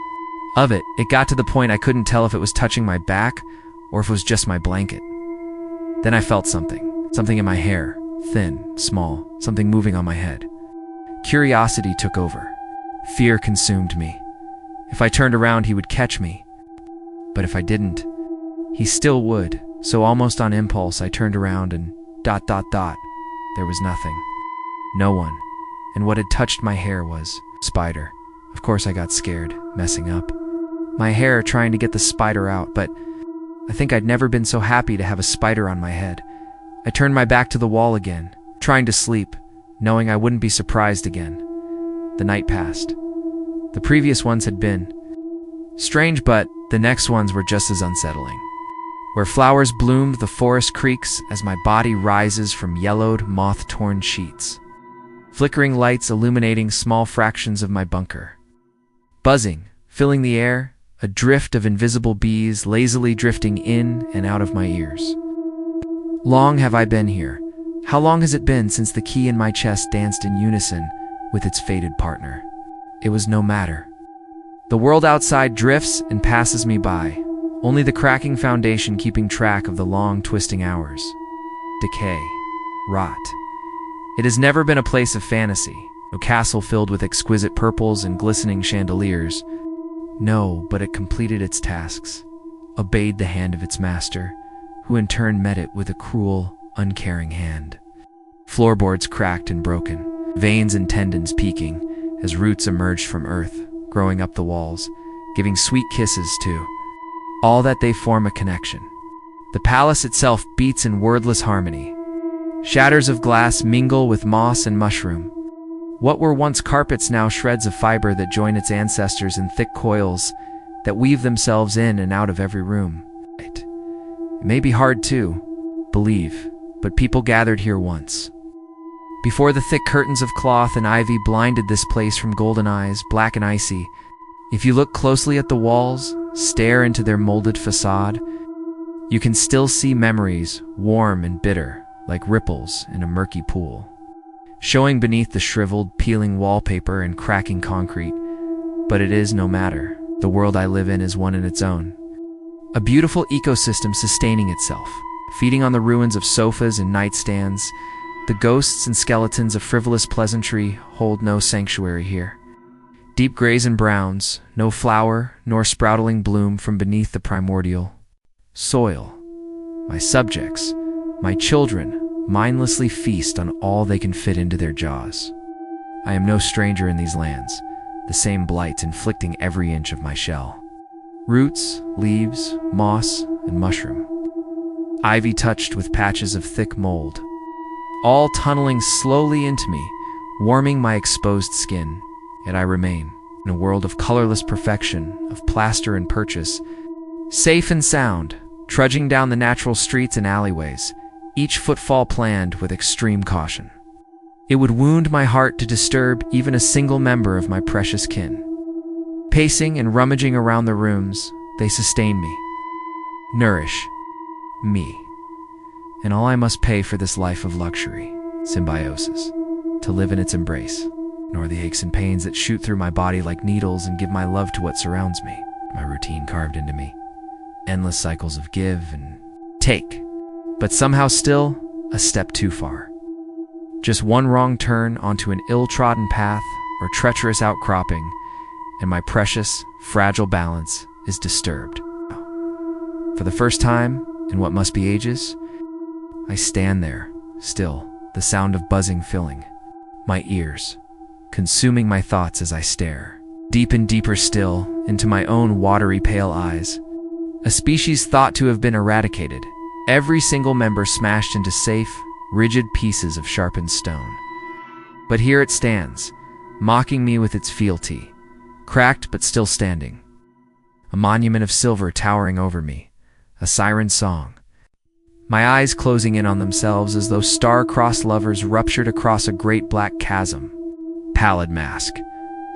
of it. It got to the point I couldn't tell if it was touching my back or if it was just my blanket. Then I felt something in my hair, thin, small, something moving on my head. Curiosity took over. Fear consumed me. If I turned around, he would catch me. But if I didn't, he still would. So almost on impulse, I turned around and ... there was nothing. No one. And what had touched my hair was spider. Of course I got scared, messing up my hair trying to get the spider out, but I think I'd never been so happy to have a spider on my head. I turned my back to the wall again, trying to sleep, knowing I wouldn't be surprised again. The night passed. The previous ones had been strange, but the next ones were just as unsettling. Where flowers bloomed, the forest creaks as my body rises from yellowed, moth-torn sheets. Flickering lights illuminating small fractions of my bunker. Buzzing, filling the air, a drift of invisible bees lazily drifting in and out of my ears. Long have I been here. How long has it been since the key in my chest danced in unison with its fated partner? It was no matter. The world outside drifts and passes me by, only the cracking foundation keeping track of the long, twisting hours. Decay. Rot. It has never been a place of fantasy, no castle filled with exquisite purples and glistening chandeliers. No, but it completed its tasks, obeyed the hand of its master, who in turn met it with a cruel, uncaring hand. Floorboards cracked and broken, veins and tendons peeking as roots emerged from earth, growing up the walls, giving sweet kisses to all that they form a connection. The palace itself beats in wordless harmony. Shatters of glass mingle with moss and mushroom. What were once carpets now shreds of fiber that join its ancestors in thick coils that weave themselves in and out of every room. It may be hard to believe, but people gathered here once. Before the thick curtains of cloth and ivy blinded this place from golden eyes, black and icy, if you look closely at the walls, stare into their molded facade, you can still see memories, warm and bitter, like ripples in a murky pool, showing beneath the shriveled, peeling wallpaper and cracking concrete. But it is no matter. The world I live in is one in its own. A beautiful ecosystem sustaining itself, feeding on the ruins of sofas and nightstands. The ghosts and skeletons of frivolous pleasantry hold no sanctuary here. Deep grays and browns, no flower nor sproutling bloom from beneath the primordial soil. My subjects, my children, mindlessly feast on all they can fit into their jaws. I am no stranger in these lands, the same blight inflicting every inch of my shell. Roots, leaves, moss, and mushroom. Ivy touched with patches of thick mold, all tunneling slowly into me, warming my exposed skin. Yet I remain, in a world of colorless perfection, of plaster and purchase, safe and sound, trudging down the natural streets and alleyways, each footfall planned with extreme caution. It would wound my heart to disturb even a single member of my precious kin. Pacing and rummaging around the rooms, they sustain me, nourish me, and all I must pay for this life of luxury, symbiosis, to live in its embrace. nor the aches and pains that shoot through my body like needles and give my love to what surrounds me. My routine carved into me. Endless cycles of give and take, but somehow still a step too far. Just one wrong turn onto an ill-trodden path or treacherous outcropping, and my precious, fragile balance is disturbed. For the first time in what must be ages, I stand there, still, the sound of buzzing filling my ears, consuming my thoughts as I stare, deep and deeper still, into my own watery pale eyes. A species thought to have been eradicated, every single member smashed into safe, rigid pieces of sharpened stone. But here it stands, mocking me with its fealty, cracked but still standing. A monument of silver towering over me, a siren song. My eyes closing in on themselves as though star-crossed lovers ruptured across a great black chasm. Pallid mask,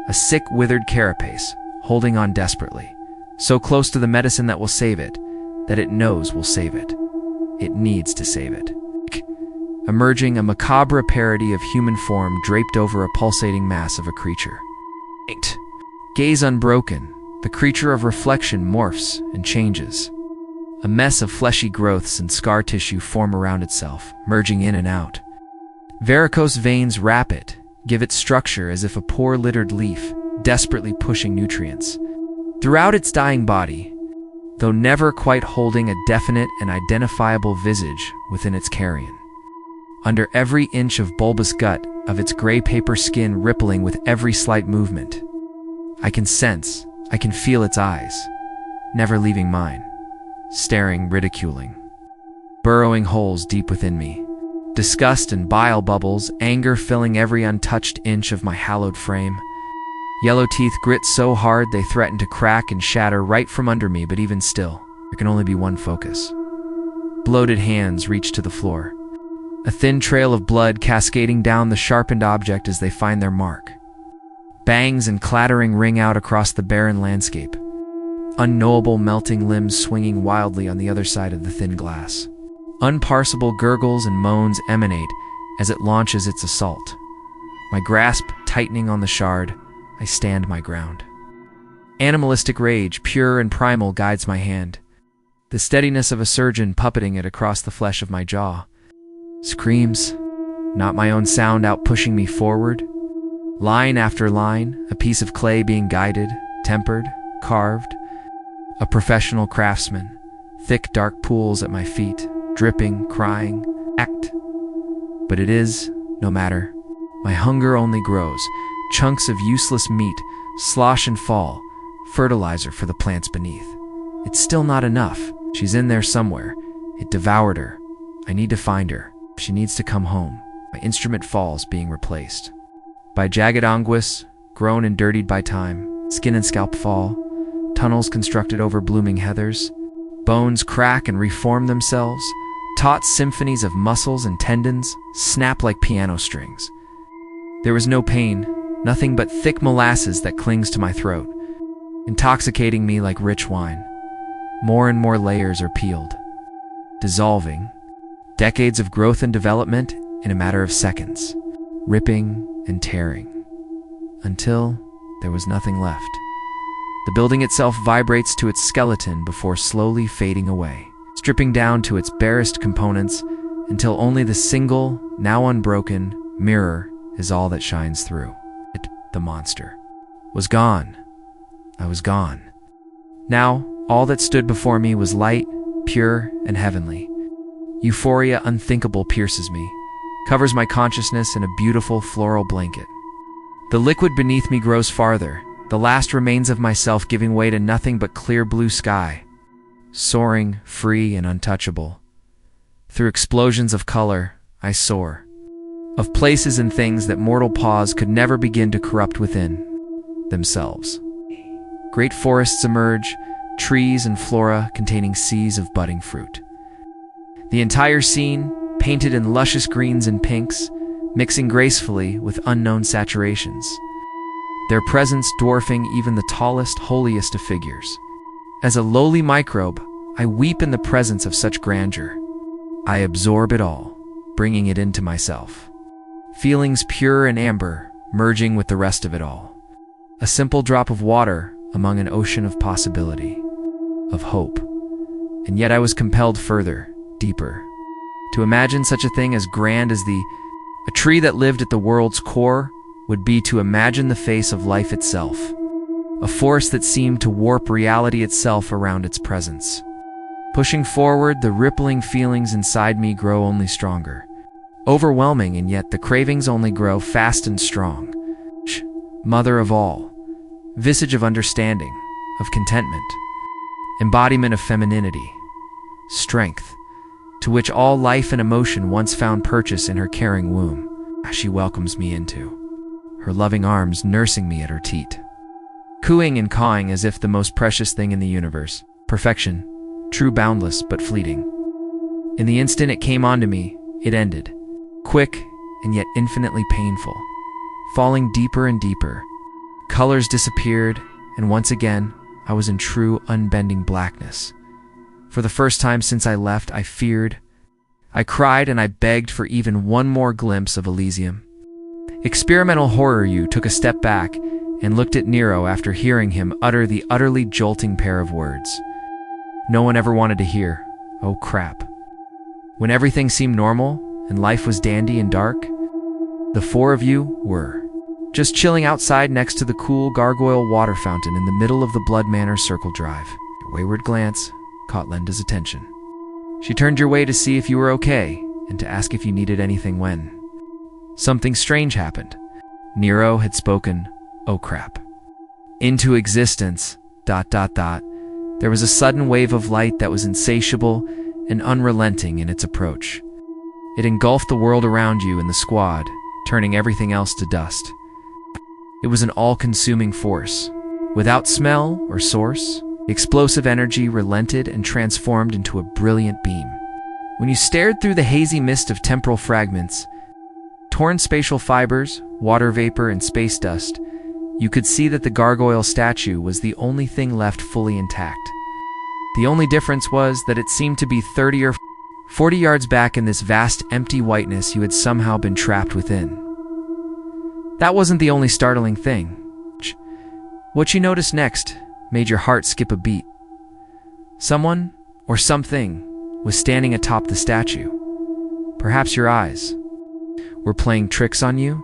a sick, withered carapace, holding on desperately, so close to the medicine that will save it, that it knows will save it. It needs to save it. Emerging a macabre parody of human form draped over a pulsating mass of a creature. Gaze unbroken, the creature of reflection morphs and changes. A mess of fleshy growths and scar tissue form around itself, merging in and out. Varicose veins wrap it, give it structure as if a poor littered leaf, desperately pushing nutrients. Throughout its dying body, though never quite holding a definite and identifiable visage within its carrion. Under every inch of bulbous gut of its gray paper skin rippling with every slight movement. I can sense, I can feel its eyes, never leaving mine, staring, ridiculing. Burrowing holes deep within me. Disgust and bile bubbles, anger filling every untouched inch of my hallowed frame. Yellow teeth grit so hard they threaten to crack and shatter right from under me, but even still, there can only be one focus. Bloated hands reach to the floor. A thin trail of blood cascading down the sharpened object as they find their mark. Bangs and clattering ring out across the barren landscape. Unknowable melting limbs swinging wildly on the other side of the thin glass. Unparsable gurgles and moans emanate as it launches its assault. My grasp tightening on the shard, I stand my ground. Animalistic rage, pure and primal, guides my hand. The steadiness of a surgeon puppeting it across the flesh of my jaw. Screams, not my own sound out pushing me forward. Line after line, a piece of clay being guided, tempered, carved. A professional craftsman, thick dark pools at my feet, dripping, crying, act. But it is, no matter. My hunger only grows. Chunks of useless meat slosh and fall, fertilizer for the plants beneath. It's still not enough. She's in there somewhere. It devoured her. I need to find her. She needs to come home. My instrument falls, being replaced. By jagged anguis, grown and dirtied by time, skin and scalp fall, tunnels constructed over blooming heathers, bones crack and reform themselves, taut symphonies of muscles and tendons snap like piano strings. There was no pain, nothing but thick molasses that clings to my throat, intoxicating me like rich wine. More and more layers are peeled, dissolving, decades of growth and development in a matter of seconds, ripping and tearing, until there was nothing left. The building itself vibrates to its skeleton before slowly fading away, stripping down to its barest components until only the single, now unbroken, mirror is all that shines through. It, the monster, was gone. I was gone. Now, all that stood before me was light, pure, and heavenly. Euphoria unthinkable pierces me, covers my consciousness in a beautiful floral blanket. The liquid beneath me grows farther, the last remains of myself giving way to nothing but clear blue sky, soaring, free and untouchable. Through explosions of color, I soar, of places and things that mortal paws could never begin to corrupt within themselves. Great forests emerge, trees and flora containing seas of budding fruit. The entire scene, painted in luscious greens and pinks, mixing gracefully with unknown saturations. Their presence dwarfing even the tallest, holiest of figures. As a lowly microbe, I weep in the presence of such grandeur. I absorb it all, bringing it into myself. Feelings pure and amber, merging with the rest of it all. A simple drop of water among an ocean of possibility, of hope. And yet I was compelled further, deeper, to imagine such a thing as grand as a tree that lived at the world's core would be to imagine the face of life itself, a force that seemed to warp reality itself around its presence. Pushing forward, the rippling feelings inside me grow only stronger. Overwhelming, and yet the cravings only grow fast and strong. Mother of all, visage of understanding, of contentment, embodiment of femininity, strength, to which all life and emotion once found purchase in her caring womb, she welcomes me into, her loving arms nursing me at her teat, cooing and cawing as if the most precious thing in the universe, perfection, true, boundless, but fleeting. In the instant it came onto me, it ended, quick and yet infinitely painful, falling deeper and deeper. Colors disappeared, and once again, I was in true, unbending blackness. For the first time since I left, I feared. I cried and I begged for even one more glimpse of Elysium. Experimental horror, you took a step back and looked at Nero after hearing him utter the utterly jolting pair of words no one ever wanted to hear. Oh crap. When everything seemed normal and life was dandy and dark, the four of you were just chilling outside next to the cool gargoyle water fountain in the middle of the Blood Manor Circle Drive. Your wayward glance caught Linda's attention. She turned your way to see if you were okay and to ask if you needed anything when something strange happened. Nero had spoken, oh crap, into existence, ... There was a sudden wave of light that was insatiable and unrelenting in its approach. It engulfed the world around you and the squad, turning everything else to dust. It was an all-consuming force. Without smell or source, explosive energy relented and transformed into a brilliant beam. When you stared through the hazy mist of temporal fragments, torn spatial fibers, water vapor, and space dust, you could see that the gargoyle statue was the only thing left fully intact. The only difference was that it seemed to be 30 or 40 yards back in this vast, empty whiteness you had somehow been trapped within. That wasn't the only startling thing. What you noticed next made your heart skip a beat. Someone, or something, was standing atop the statue. Perhaps your eyes were playing tricks on you?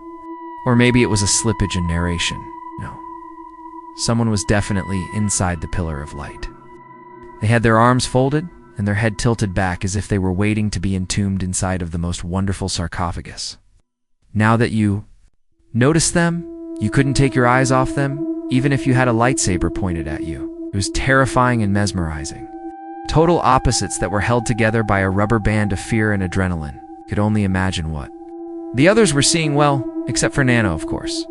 Or maybe it was a slippage in narration. No. Someone was definitely inside the pillar of light. They had their arms folded and their head tilted back as if they were waiting to be entombed inside of the most wonderful sarcophagus. Now that you noticed them, you couldn't take your eyes off them, even if you had a lightsaber pointed at you. It was terrifying and mesmerizing. Total opposites that were held together by a rubber band of fear and adrenaline. You could only imagine what the others were seeing, well, except for Nano, of course.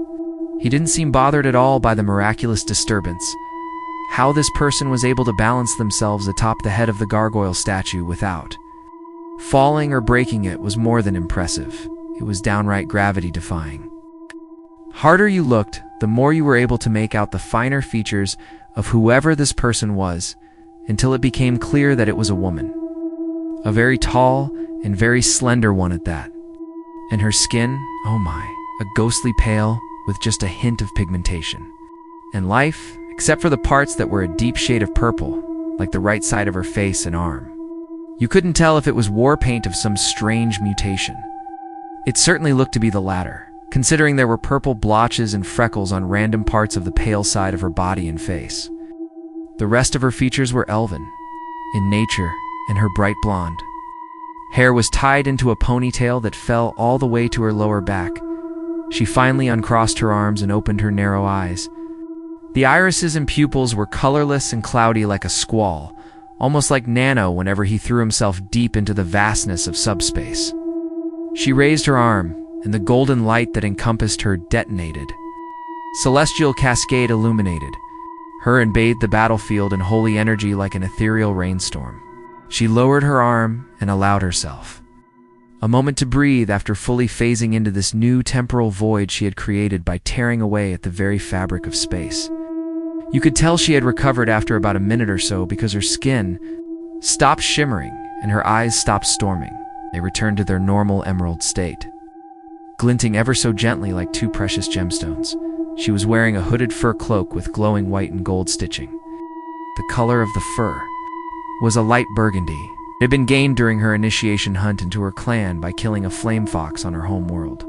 He didn't seem bothered at all by the miraculous disturbance. How this person was able to balance themselves atop the head of the gargoyle statue without falling or breaking it was more than impressive. It was downright gravity-defying. Harder you looked, the more you were able to make out the finer features of whoever this person was, until it became clear that it was a woman. A very tall and very slender one at that. And her skin, oh my, a ghostly pale with just a hint of pigmentation. And life, except for the parts that were a deep shade of purple, like the right side of her face and arm. You couldn't tell if it was war paint of some strange mutation. It certainly looked to be the latter, considering there were purple blotches and freckles on random parts of the pale side of her body and face. The rest of her features were elven, in nature, and her bright blonde. Hair was tied into a ponytail that fell all the way to her lower back. She finally uncrossed her arms and opened her narrow eyes. The irises and pupils were colorless and cloudy like a squall, almost like Nano whenever he threw himself deep into the vastness of subspace. She raised her arm, and the golden light that encompassed her detonated. Celestial cascade illuminated her and bathed the battlefield in holy energy like an ethereal rainstorm. She lowered her arm and allowed herself a moment to breathe after fully phasing into this new temporal void she had created by tearing away at the very fabric of space. You could tell she had recovered after about a minute or so because her skin stopped shimmering and her eyes stopped storming. They returned to their normal emerald state. glinting ever so gently like two precious gemstones. She was wearing a hooded fur cloak with glowing white and gold stitching. The color of the fur was a light burgundy. It had been gained during her initiation hunt into her clan by killing a flame fox on her home world.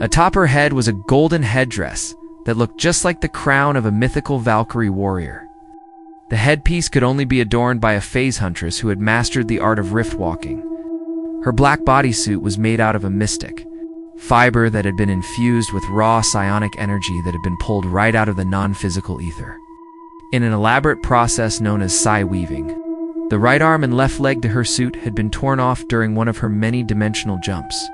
Atop her head was a golden headdress that looked just like the crown of a mythical Valkyrie warrior. The headpiece could only be adorned by a phase huntress who had mastered the art of rift walking. Her black bodysuit was made out of a mystic fiber that had been infused with raw psionic energy that had been pulled right out of the non-physical ether. In an elaborate process known as psi weaving, the right arm and left leg to her suit had been torn off during one of her many dimensional jumps.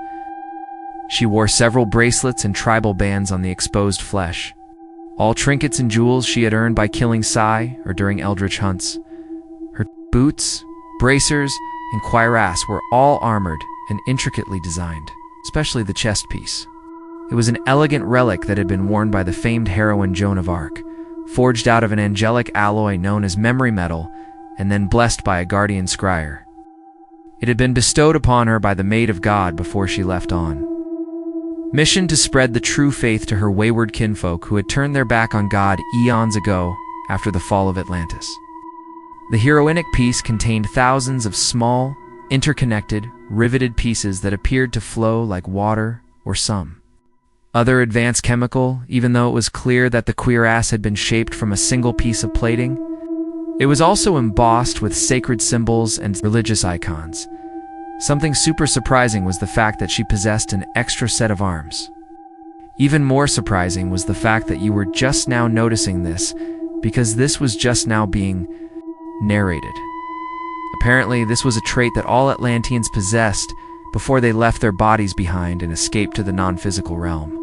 She wore several bracelets and tribal bands on the exposed flesh, all trinkets and jewels she had earned by killing psi or during eldritch hunts. Her boots, bracers, and cuirass were all armored and intricately designed, especially the chest piece. It was an elegant relic that had been worn by the famed heroine Joan of Arc, forged out of an angelic alloy known as memory metal and then blessed by a guardian scryer. It had been bestowed upon her by the Maid of God before she left on mission to spread the true faith to her wayward kinfolk who had turned their back on God eons ago after the fall of Atlantis. The heroinic piece contained thousands of small, interconnected, riveted pieces that appeared to flow like water or some other advanced chemical, even though it was clear that the cuirass had been shaped from a single piece of plating. It was also embossed with sacred symbols and religious icons. Something super surprising was the fact that she possessed an extra set of arms. Even more surprising was the fact that you were just now noticing this, because this was just now being narrated. Apparently, this was a trait that all Atlanteans possessed before they left their bodies behind and escaped to the non-physical realm.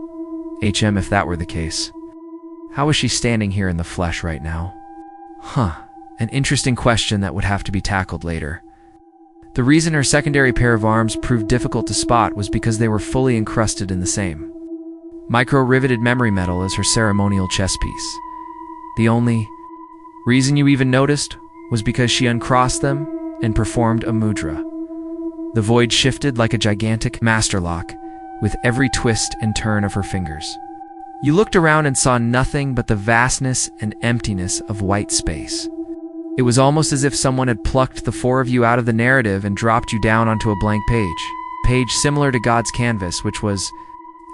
If that were the case. How was she standing here in the flesh right now? An interesting question that would have to be tackled later. The reason her secondary pair of arms proved difficult to spot was because they were fully encrusted in the same micro-riveted memory metal as her ceremonial chess piece. The only reason you even noticed was because she uncrossed them and performed a mudra. The void shifted like a gigantic master lock with every twist and turn of her fingers. You looked around and saw nothing but the vastness and emptiness of white space. It was almost as if someone had plucked the four of you out of the narrative and dropped you down onto a blank page similar to God's canvas, which was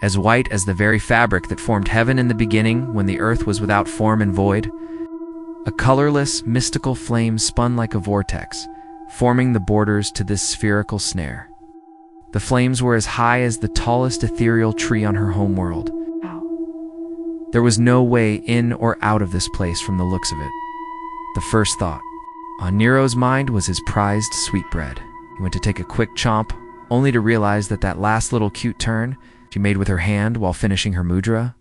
as white as the very fabric that formed heaven in the beginning when the earth was without form and void. A colorless, mystical flame spun like a vortex, forming the borders to this spherical snare. The flames were as high as the tallest ethereal tree on her homeworld. There was no way in or out of this place from the looks of it. The first thought on Nero's mind was his prized sweetbread. He went to take a quick chomp, only to realize that that last little cute turn she made with her hand while finishing her mudra,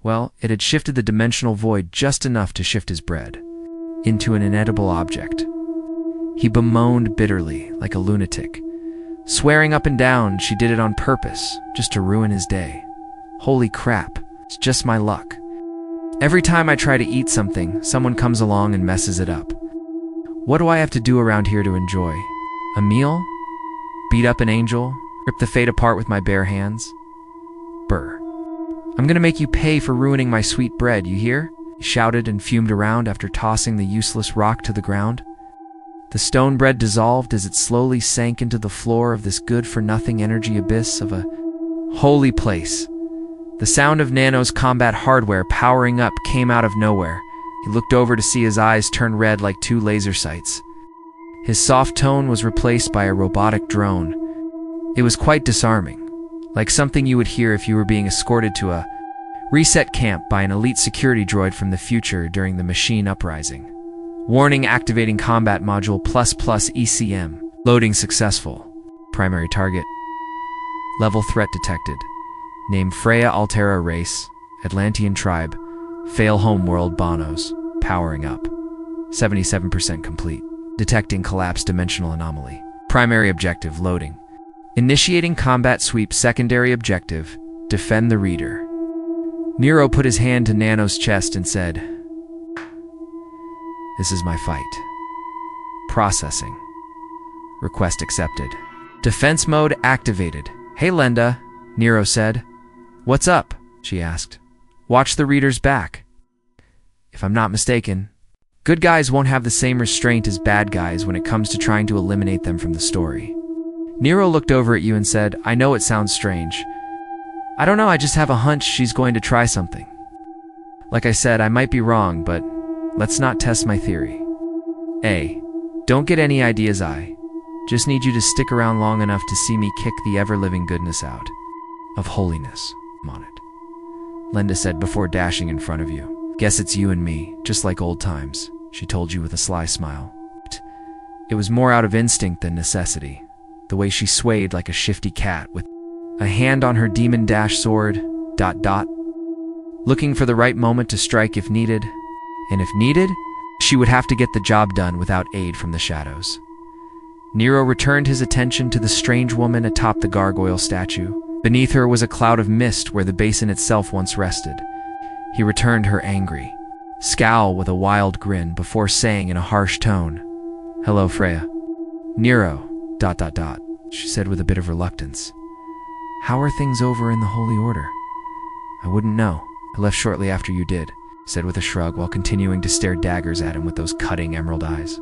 well, it had shifted the dimensional void just enough to shift his bread into an inedible object. He bemoaned bitterly, like a lunatic, swearing up and down she did it on purpose, just to ruin his day. Holy crap, it's just my luck. Every time I try to eat something, someone comes along and messes it up. What do I have to do around here to enjoy? A meal? Beat up an angel? Rip the fate apart with my bare hands? Brr. I'm gonna make you pay for ruining my sweet bread, you hear? He shouted and fumed around after tossing the useless rock to the ground. The stone bread dissolved as it slowly sank into the floor of this good-for-nothing energy abyss of a holy place. The sound of Nano's combat hardware powering up came out of nowhere. He looked over to see his eyes turn red like two laser sights. His soft tone was replaced by a robotic drone. It was quite disarming, like something you would hear if you were being escorted to a reset camp by an elite security droid from the future during the machine uprising. Warning, activating combat module ++ ECM. Loading successful. Primary target. Level threat detected. Name Freya Altera race. Atlantean tribe. Fail homeworld Bonos. Powering up. 77% complete. Detecting collapsed dimensional anomaly. Primary objective loading. Initiating combat sweep. Secondary objective. Defend the reader. Nero put his hand to Nano's chest and said, "This is my fight." Processing. Request accepted. Defense mode activated. Hey Lenda, Nero said. What's up? She asked. Watch the reader's back. If I'm not mistaken, good guys won't have the same restraint as bad guys when it comes to trying to eliminate them from the story. Nero looked over at you and said, I know it sounds strange. I don't know, I just have a hunch she's going to try something. Like I said, I might be wrong, but let's not test my theory. A. Don't get any ideas, I just need you to stick around long enough to see me kick the ever-living goodness out of holiness on it. Linda said before dashing in front of you. Guess it's you and me, just like old times, she told you with a sly smile. It was more out of instinct than necessity, the way she swayed like a shifty cat with a hand on her demon dash sword, ... looking for the right moment to strike if needed, and if needed, she would have to get the job done without aid from the shadows. Nero returned his attention to the strange woman atop the gargoyle statue. Beneath her was a cloud of mist where the basin itself once rested. He returned her angry scowl with a wild grin before saying in a harsh tone, Hello, Freya. Nero, ... she said with a bit of reluctance. How are things over in the Holy Order? I wouldn't know. I left shortly after you did, said with a shrug while continuing to stare daggers at him with those cutting emerald eyes.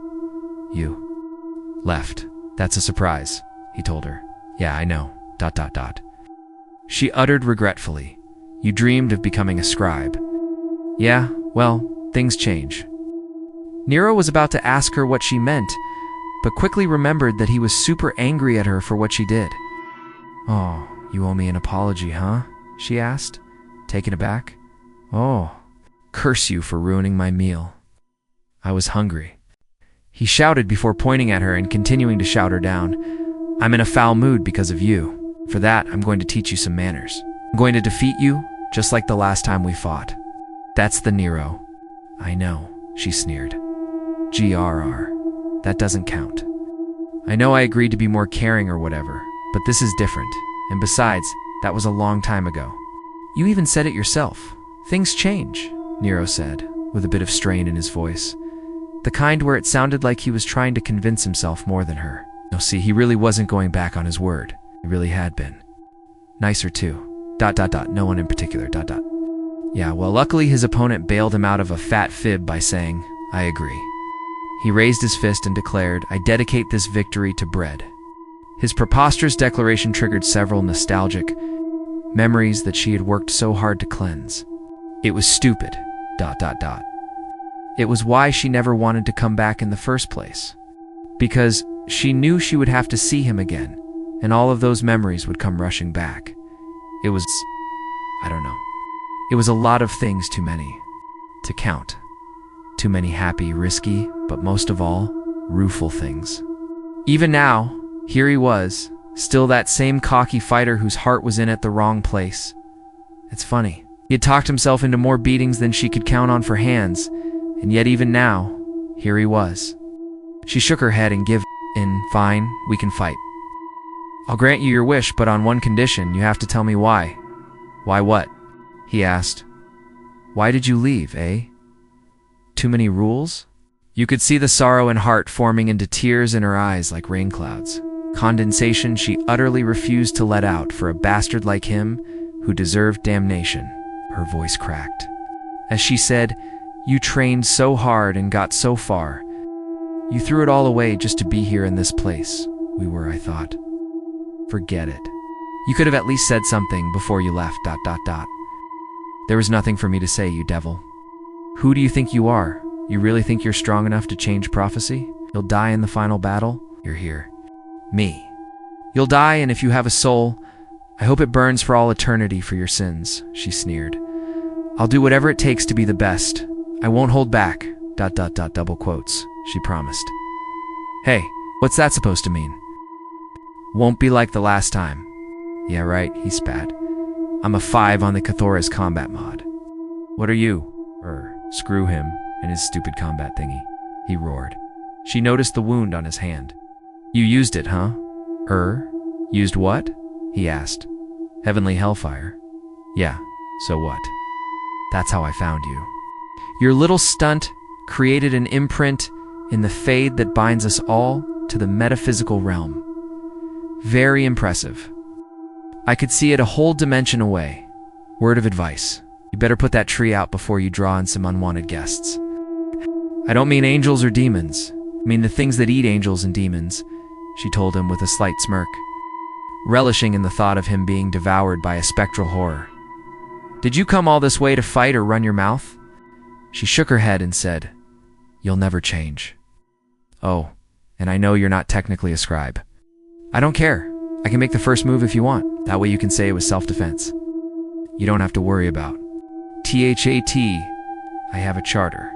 You left. That's a surprise, he told her. Yeah, I know, ... She uttered regretfully. You dreamed of becoming a scribe. Yeah, well, things change. Nero was about to ask her what she meant, but quickly remembered that he was super angry at her for what she did. Oh, you owe me an apology, huh? She asked, taken aback. Oh, curse you for ruining my meal. I was hungry. He shouted before pointing at her and continuing to shout her down. I'm in a foul mood because of you. For that, I'm going to teach you some manners. I'm going to defeat you, just like the last time we fought. That's the Nero. I know, she sneered. GRR. That doesn't count. I know I agreed to be more caring or whatever, but this is different. And besides, that was a long time ago. You even said it yourself. Things change, Nero said, with a bit of strain in his voice. The kind where it sounded like he was trying to convince himself more than her. No, see, he really wasn't going back on his word. He really had been. Nicer too. ... No one in particular. ... Yeah, well, luckily his opponent bailed him out of a fat fib by saying, I agree. He raised his fist and declared, I dedicate this victory to bread. His preposterous declaration triggered several nostalgic memories that she had worked so hard to cleanse. It was stupid. ... It was why she never wanted to come back in the first place. Because she knew she would have to see him again, and all of those memories would come rushing back. It was, I don't know. It was a lot of things, too many to count. Too many happy, risky, but most of all, rueful things. Even now, here he was, still that same cocky fighter whose heart was in at the wrong place. It's funny. He had talked himself into more beatings than she could count on for hands, and yet even now, here he was. She shook her head and gave in. Fine, we can fight. I'll grant you your wish, but on one condition, you have to tell me why. Why what? He asked. Why did you leave, eh? Too many rules? You could see the sorrow and heart forming into tears in her eyes like rain clouds. Condensation she utterly refused to let out for a bastard like him who deserved damnation. Her voice cracked. As she said, you trained so hard and got so far. You threw it all away just to be here in this place. We were, I thought. Forget it. You could have at least said something before you left, ... There was nothing for me to say, you devil. Who do you think you are? You really think you're strong enough to change prophecy? You'll die in the final battle? You're here. Me. You'll die, and if you have a soul, I hope it burns for all eternity for your sins, she sneered. I'll do whatever it takes to be the best. I won't hold back, ... double quotes, she promised. Hey, what's that supposed to mean? Won't be like the last time. Yeah, right, he spat. I'm a 5 on the Cathora's combat mod. What are you? Screw him and his stupid combat thingy, he roared. She noticed the wound on his hand. You used it, huh? Used what? He asked. Heavenly Hellfire. Yeah, so what? That's how I found you. Your little stunt created an imprint in the fade that binds us all to the metaphysical realm. Very impressive. I could see it a whole dimension away. Word of advice. You better put that tree out before you draw in some unwanted guests. I don't mean angels or demons. I mean the things that eat angels and demons, she told him with a slight smirk, relishing in the thought of him being devoured by a spectral horror. Did you come all this way to fight or run your mouth? She shook her head and said, You'll never change. Oh, and I know you're not technically a scribe. I don't care. I can make the first move if you want. That way you can say it was self-defense. You don't have to worry about. THAT, I have a charter.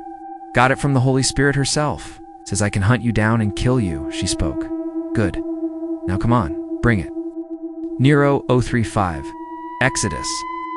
Got it from the Holy Spirit herself. Says I can hunt you down and kill you, she spoke. Good. Now come on, bring it. Nero 035. Exodus